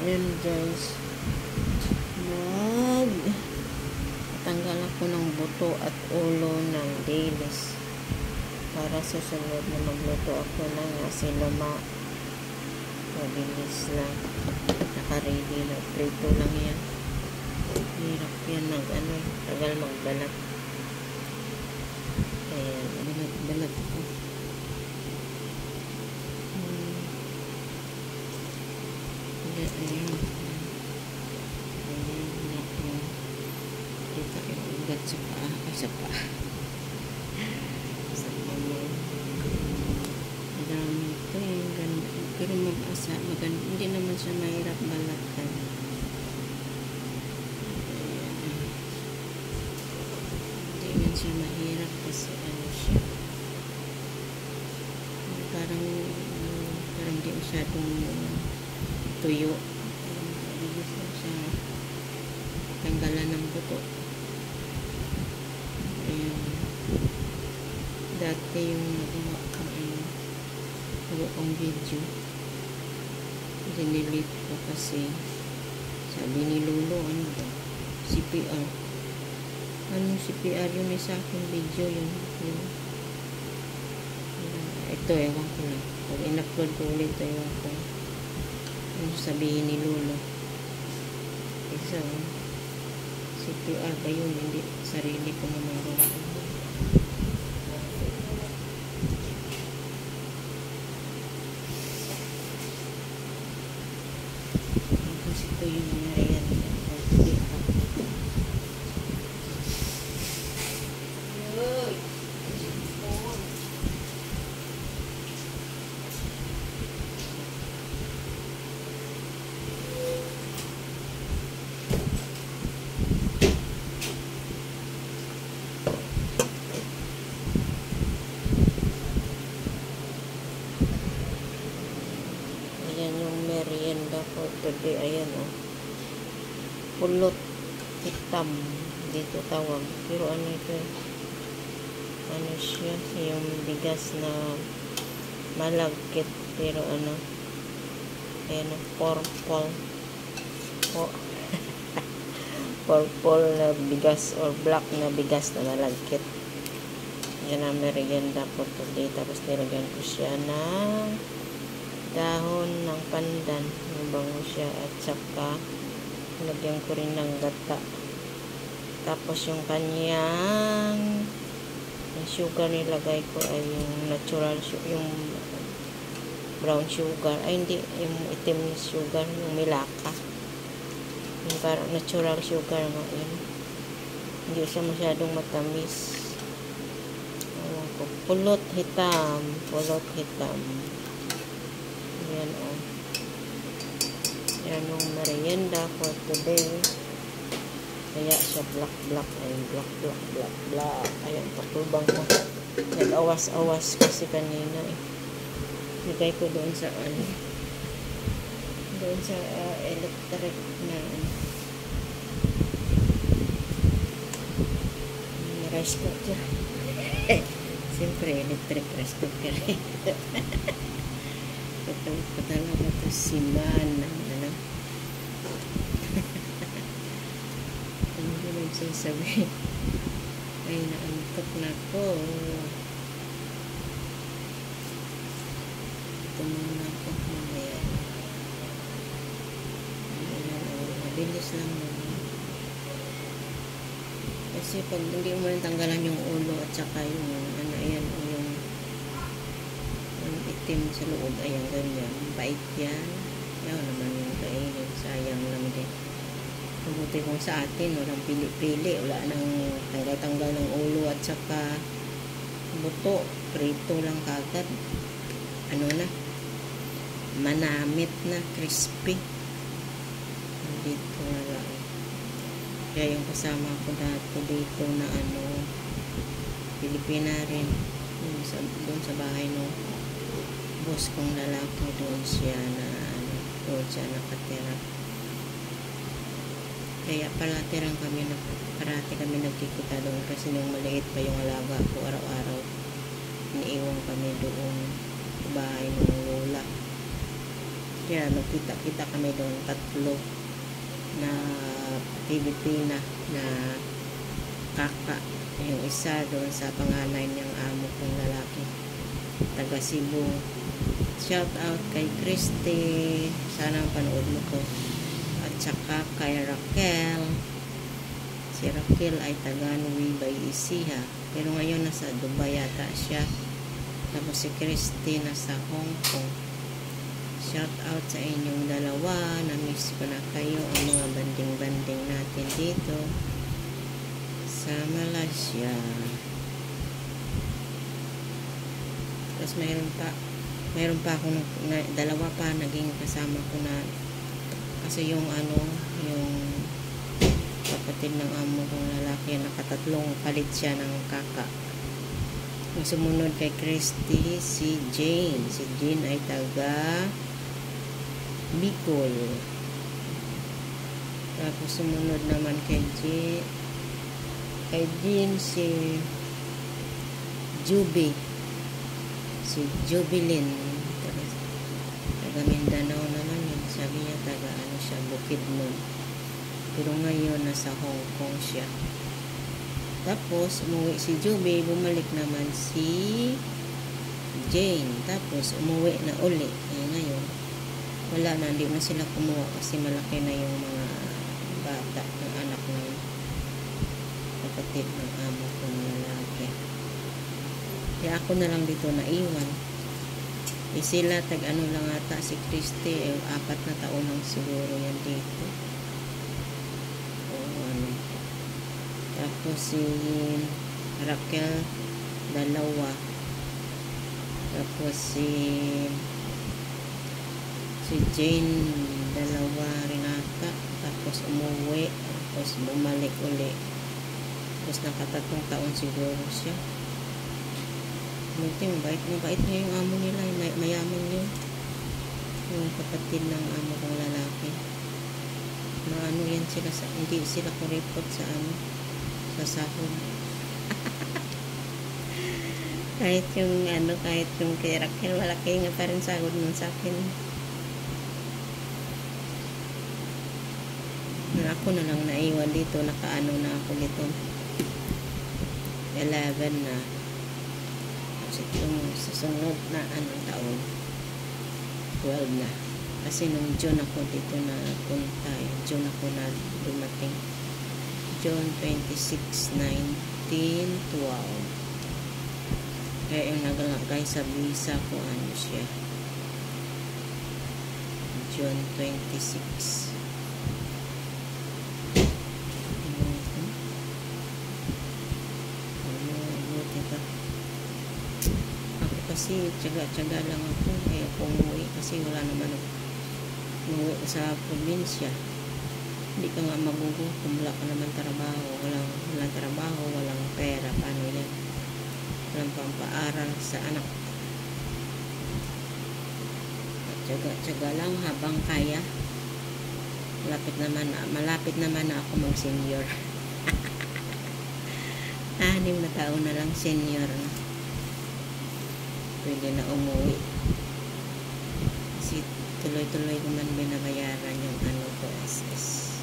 Ayan guys, tanggal ako ng buto at ulo ng dilis para sa sunod na magluto ako ng siloma. Mabilis lang, naka-ready na, prito lang yan. Hirap yan tagal magbalat. Ayan, balat ko. Ayan. Kita yung ugat sa paa. Ay, sa paa. Sa paa. Madami ito eh. Pero mag-asa. Hindi naman siya mahirap balatan. Ayan. Hindi naman siya mahirap kasi ano siya. Parang hindi masyadong tuyo. Mabilis lang siya tanggalan ng buto. Ayan. Dati yung nagawa kong video, dinelete ko kasi sabi ni Lolo, ano ba? CPR. Anong CPR yun sa aking video yun? Ito, ewan ko lang. Pag in-upload ko ulit, ewan ko. Ano sabihin ni Lolo? Isa, CPR ba yun? Hindi, sarili ko naman gawa. Kasi ito yung nangyarihan. Hindi pa. Ayan yung merienda for today. Ayan pulot hitam dito tawag, pero ano ito, ano siya, yung bigas na malagkit, pero ano, ayan, purple purple na bigas or black na bigas na malagkit. Yan ang merienda for today. Tapos nilagyan ko siya ng dahon ng pandan, mabango siya, at saka lagyan ko rin ng gata. Tapos yung kanyang sugar nilagay ko ay yung natural yung brown sugar, ay hindi, yung itim na sugar, yung milaka, yung parang natural sugar nga yun. Hindi siya masyadong matamis. Pulot hitam. Yan yan yung merienda for today. Kaya siya black. Ayan, patubang ko. Nag-awas-awas kasi kanina eh. Lagay ko doon sa electric na rice cooker. Siyempre electric rice cooker. Patawag pa talaga ito si Man. Ano ko nagsasabi? Ay, naantok na ko. Ito muna ako mamaya. Mabilis lang naman. Kasi pag hindi mo tanggalan yung ulo at saka yung ayan, yung itim sa loob, ayan, ganyan, bait yan. Ayaw naman yung kainin, sayang lang din. Mabuti kung sa atin, walang pili-pili, wala nang tanggal-tanggal ng ulo at saka buto, prito lang kagad. Ano na, manamit na, crispy. Dito na lang. Kaya yung kasama ko dati dito na Pilipina rin, doon sa bahay no boss kong lalaki, doon siya nakatira. Kaya parati kami nagkikita doon kasi nung maliit pa yung alaga ko, araw-araw iniiwan kami doon sa bahay ng lola. Ito siya. Nagkita-kita kami doon, tatlo na Pilipina na kaka. Yung isa doon sa panganay niyang amo kong lalaki, taga Cebu. Shout out kay Christy, sana panood mo to. At saka kay Raquel. Si Raquel ay taga Nueva Ecija, pero ngayon nasa Dubai yata siya. Tapos si Christy nasa Hong Kong. Shout out sa inyong dalawa. Na-miss ko na kayo, ang mga banding-banding natin dito sa Malaysia. Tapos mayroon pa ako dalawa pa naging kasama ko na, kasi yung yung kapatid ng amo kong lalaki, nakatatlong palit siya ng kaka. Yung sumunod kay Christy, si Jane. Si Jane ay taga Bicol. Tapos sumunod naman kay Jean, si Juby. Si Jubilin. Taga Mindanao naman yun. Sabi niya taga siya, Bukidnon. Pero ngayon nasa Hong Kong siya. Tapos umuwi si Juby, bumalik naman si Jane. Tapos umuwi na uli. Ngayon wala na, hindi na sila kumuha kasi malaki na yung mga bata ng anak ng kapatid ng amo kong lalaki. Kaya ako na lang dito naiwan. Sila lang ata, si Christy 4 na taon lang siguro yan dito. Tapos si Raquel 2. Tapos si Jane 2 rin ata. Tapos umuwi, tapos bumalik uli. Tapos nakatatlong taon siguro siya. Buti, mabait niya yung amo nila, mayaman yun. Yung kapatid ng amo kong lalaki. Yan sila, hindi sila kuripot sa sa sahod. kahit yung kay Raquel, malaki nga pa rin sahod nun sa akin. Ako na lang naiwan dito, nakaano na ako dito. 11 na. Kasi yung susunod na taon, 12 na. Kasi nung June ako dito na punta. June ako na dumating. June 26, 1912. Kaya yung nagalagay sa visa ko, siya. June 26. Kasi tiyaga-tiyaga lang ako. Kaya kung umuwi, kasi wala naman umuwi sa probinsya. Hindi ka nga magugutom, wala ka naman trabaho. Walang trabaho, walang pera. Paano yan? Walang pampaaral sa anak. Tiyaga-tiyaga lang habang kaya. Malapit naman na ako mag-senior. 6 na taon na lang senior na. Pwede na umuwi. Kasi tuloy-tuloy ko man binabayaran yung ko SS.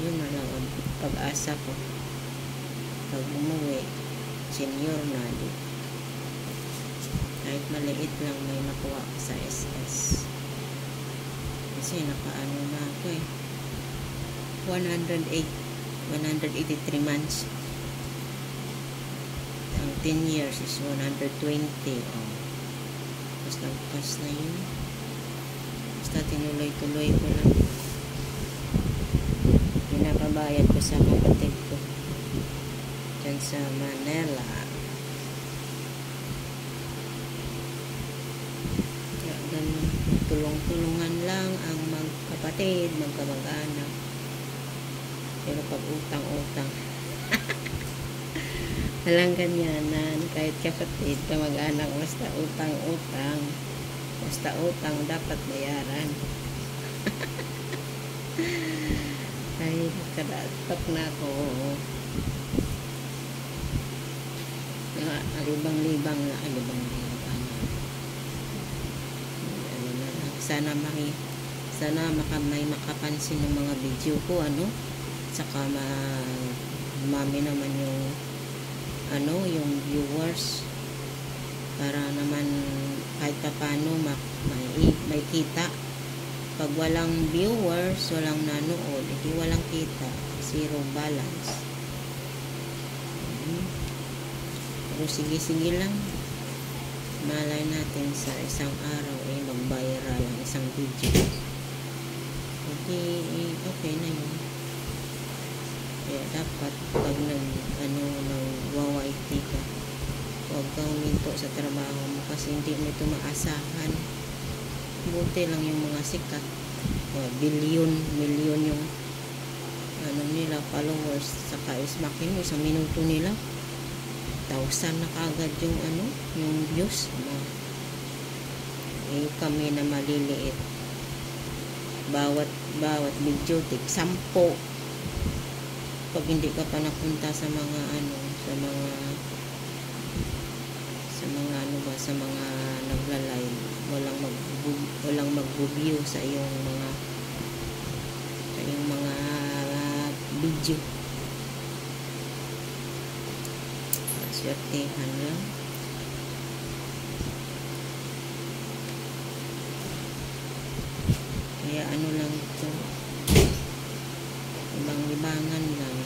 Yun na lang ang pag-asa ko. Pag umuwi, senior na di. Kahit maliit lang may makuha ko sa SS. Kasi nakaano na ako 183 months. 10 years is 120. Tapos nagpas na yun. Basta tinuloy-tuloy ko lang. Pinapabayad ko sa kapatid ko dyan sa Manila. Kaya ganun, tulong-tulungan lang ang magkapatid, magkamag-anak. Pero pag utang-utang walang ganyanan, kahit kapatid, kamag-anak, basta utang-utang. Basta utang, dapat bayaran. Ay, nakadatok na ako. Libang-libang na. Libang-libang. Ano na lang, sana may makapansin ng mga video ko, saka mami naman yung viewers, para naman kahit paano may kita. Pag walang viewers, walang nanood, hindi walang kita, zero balance. Pero sige lang, malay natin sa isang araw mag-viral ang isang video. Okay na yun. Kaya dapat pag nag-YT ka, huwag ka huminto sa trabaho mo kasi hindi mo ito maasahan. Buti lang yung mga sikat, milyon yung nila followers, saka ismakin mo isang minuto nila 1,000 na kaagad yung views. Kami na maliliit, bawat video tig 10. Pag hindi ka pa napunta sa mga nagla-live, walang mag-view sa iyong mga video. Swertihan lang. Kaya lang ito, ibang-ibangan lang.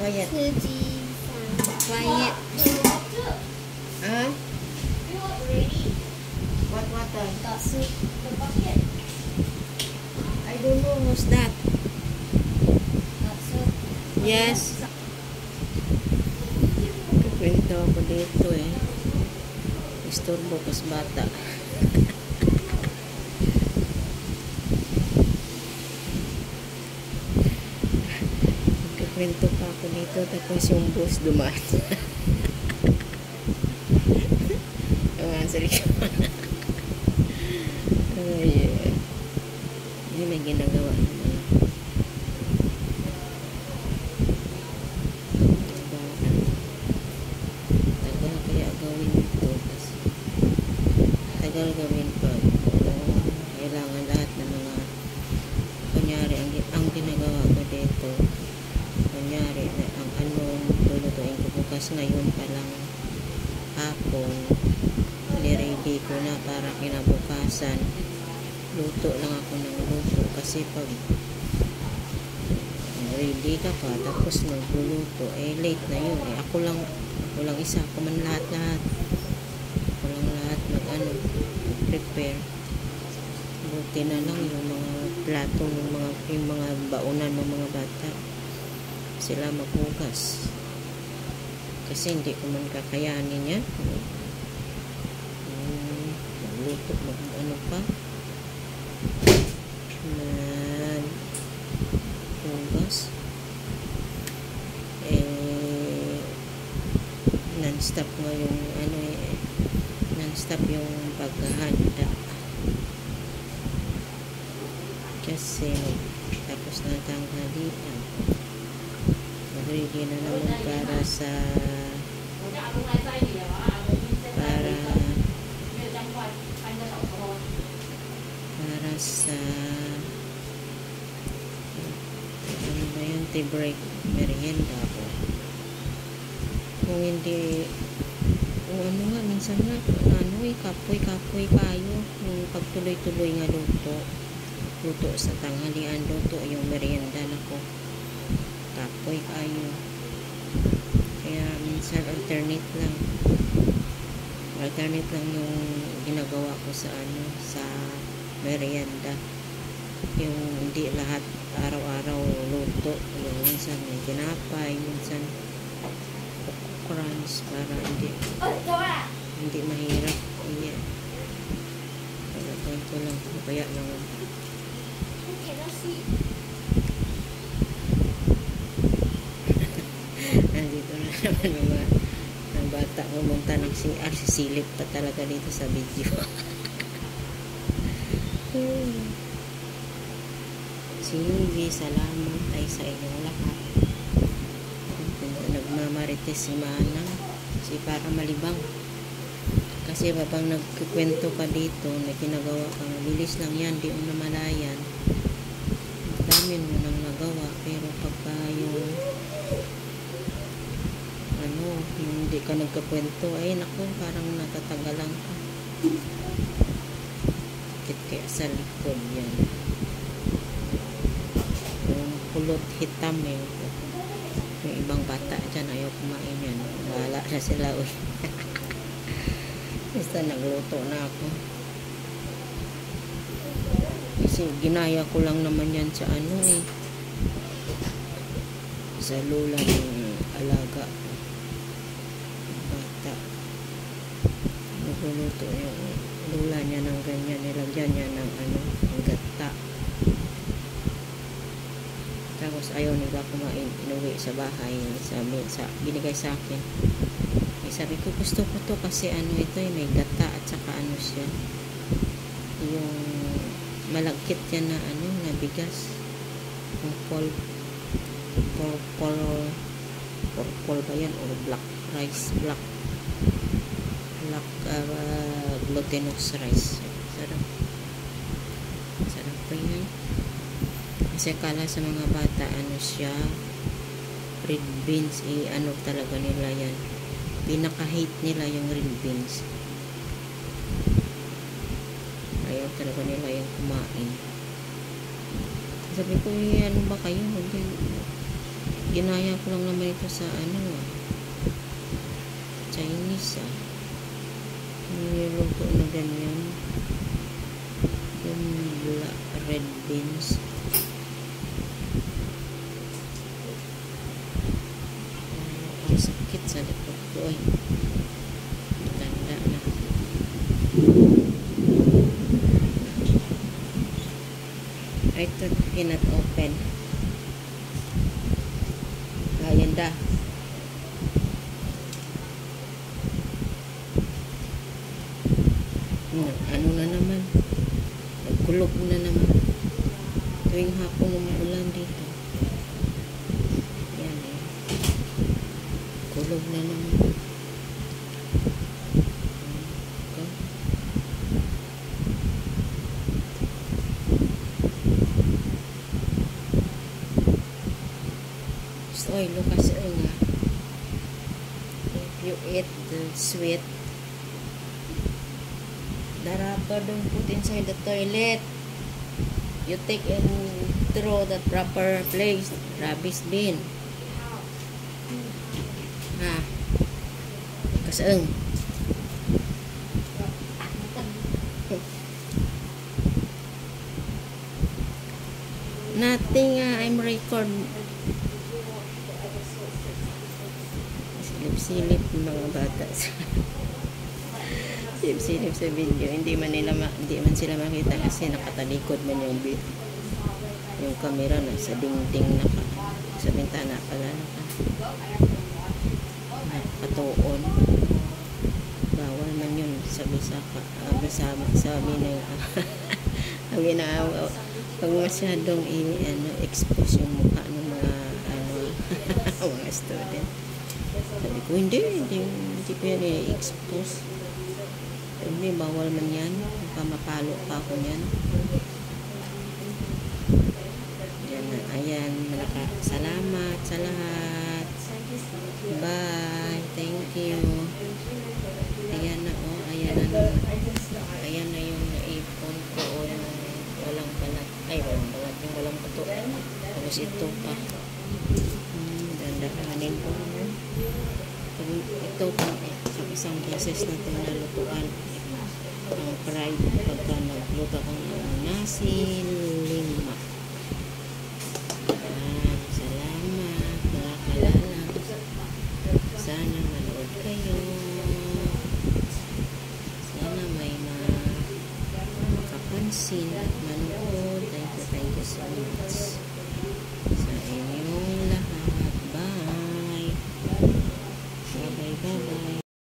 Quiet. Quiet. What water? I don't know what's that. Yes. Kwento ako dito istorbo kas bata. Kwento pa ako dito, tapos yung bus dumaan. Sorry. Hindi may ginagawa. Tagal kaya gawin ito. Tagal gawin pa. Kailangan lahat ng mga kunyari, ang ginagawa ko dito, kunyari, ang lulutuin ko bukas ngayon pa lang hapon, niready ko na para kinabukasan. Luto lang ako ng luto kasi pag ready ka pa tapos magluluto, late na yun. Ako lang isa, ako man lahat mag-prepare. Buti na lang yung mga plato, yung mga baunan ng mga bata, sila maghugas kasi hindi ko man kakayanin yan. Magluto, pa maghugas, non-stop nga yung non-stop yung paghahanda kasi tapos na tanghalian, ready na naman para sa tea break, merienda ako. Kung hindi, minsan nga, kapoy kayo, yung pagtuloy-tuloy nga luto sa tanghalian, luto yung merienda na ko, kapoy kayo. Kaya minsan alternate lang yung ginagawa ko sa merienda, yung hindi lahat araw-araw luto, yung minsan may tinapay, minsan crunch, para hindi mahirap. Pagkakain ko lang, kaya naman nandito na naman ang bata pumunta ng CR, sisilip pa talaga dito sa video. Sige, salamat ay sa inyong lahat. Nagmamarites si Manang para malibang. Kasi habang nagkikwento ka dito, na ginagawa ka, mabilis lang yan, di mo namalayan. Dami mo nang nagawa, pero pagka yung yung hindi ka nagkakwento, ay naku, parang natatagalan ka. Bakit kaya sa likod yan? Yung kulot hitam eh. Yung ibang bata dyan, ayaw kumain yan. Wala na sila. Basta nagluto na ako. Kasi ginaya ko lang naman yan sa sa lula ng alaga bata. Nagluluto yung lula niya ng ganyan, nilagyan niya ng gata. Tapos ayaw nila kumain, inuwi sa bahay, binigay sa akin. Sabi ko, gusto ko to kasi ito may gata at saka siya, yung malagkit yan na na bigas, yung purple ba yan, or black rice, black glutinous rice. Sarap pa yan. Kasi kala sa mga bata siya red beans, talaga nila yan, pinaka-hate nila yung red beans, ayaw talaga nila yung kumain. Sabi ko, ano ba kayo, ginaya ko lang naman ito sa Chinese niluto na ganyan yung red beans. Ang sakit sa likod ko tanda na. Ito cannot open. Ayan da. Ano na naman, nagkulog na naman tuwing hapon umuulan dito. Yan kulog na naman. So Lucas, if you eat the sweet, the wrapper don't put inside the toilet. You take and throw the proper place, rubbish bin. Kaseng. Nothing. I'm record. Silip-silip mga bata. Silip sa video, hindi man sila makita kasi nakatalikod man yung camera na sa dingding sa bintana pala nakatuon. Bawal man yun sa Bisaka, sabi na pag masyadong expose yung mukha ng mga mga student. Sabi ko, hindi pwede expose. Hindi, bawal man yan. Mapalo pa ako yan. Ayan, salamat sa lahat. Bye. Thank you. Ayan na, ayan na yung naipon ko, yung walang balat. Ay, walang balat, yung walang buto. Tapos ito pa. Dandahanin ko. Ito pa, isang beses natin nalutuan. Ang fried pagka nagluto ko ng nasi lima. Salamat mga kalala. Sana manood kayo. Sana may makapansin at manood. Thank you so much sa inyong